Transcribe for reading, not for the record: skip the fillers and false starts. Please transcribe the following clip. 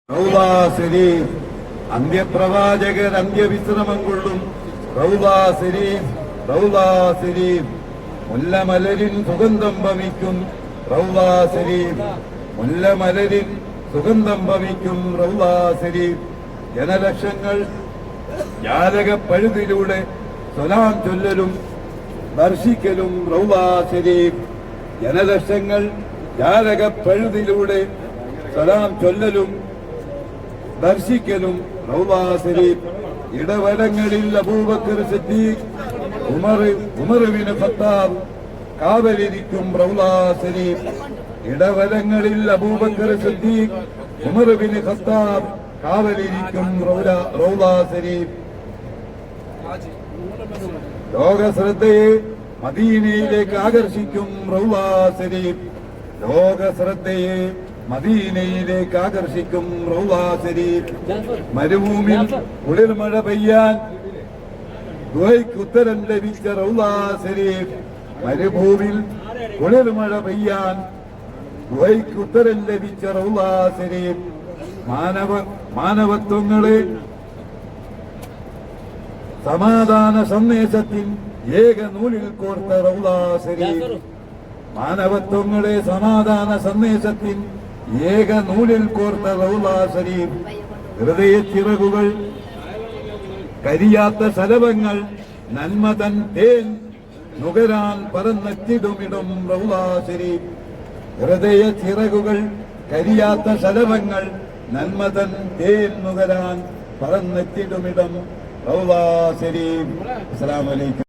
റൗള ശരീഫ് അന്ത്യപ്രവാചകർ അന്ത്യവിശ്രമം കൊള്ളും. റൗള ശരീഫ്, റൗള ശരീഫ് മുല്ലമലരിൻ സുഗന്ധം വമിക്കും. റൗള ശരീഫ് മുല്ലമലരിൻ സുഗന്ധം വമിക്കും. റൗള ശരീഫ് ജനലക്ഷങ്ങൾ ജാലകപ്പഴുതിലൂടെ സലാം ചൊല്ലലും ദർശിക്കലും. റൗള ശരീഫ് ജനലക്ഷങ്ങൾ ജാലകപ്പഴുതിലൂടെ സലാം ചൊല്ലലും ദർശിക്കലും. റൗള ശരീഫ് ഇടവലങ്ങളിൽ Abu Bakr Siddiq, Umar bin Khattab കാവലിരിക്കും. റൗള ശരീഫ് ഇടവലങ്ങളിൽ Abu Bakr Siddiq, Umar bin Khattab കാവലിരിക്കും. റൗള ശരീഫ് ലോകശ്രദ്ധയെ മദീനയിലേക്ക് ആകർഷിക്കും. റൗള ശരീഫ് ലോകശ്രദ്ധയെ മദീനയിലേക്ക് ആകർഷിക്കും. റൗള ശരീഫ് മരുഭൂമിൽ കുളിർമഴ പെയ്യാൻ ദുആയ്ക്ക് ഉത്തരം ലഭിച്ച. റൗള ശരീഫ് മരുഭൂമിൽ കുളിർമഴ പെയ്യാൻ ദുആയ്ക്ക് ഉത്തരം ലഭിച്ച. റൗള ശരീഫ് മാനവത്വങ്ങളെ സമാധാന സന്ദേശത്തിൻ ഏക നൂലിൽ കോർത്ത. റൗള ശരീഫ് മാനവത്വങ്ങളെ സമാധാന സന്ദേശത്തിൻ ഏക നൂലിൽ കോർത്ത. റൗള ശരീഫ് ഹൃദയ ചിറകുകൾ കരിയാത്ത ശലഭങ്ങൾ നന്മതൻ തേൻ നുകരാൻ പറന്നെത്തിടുമിടും. റൗള ശരീഫ് ഹൃദയ ചിറകുകൾ കരിയാത്ത ശലഭങ്ങൾ നന്മതൻ തേൻ നുകരാൻ പറന്നെത്തിടുമിടം. റൗള ശരീഫ്. അസ്സലാമു അലൈക്കും.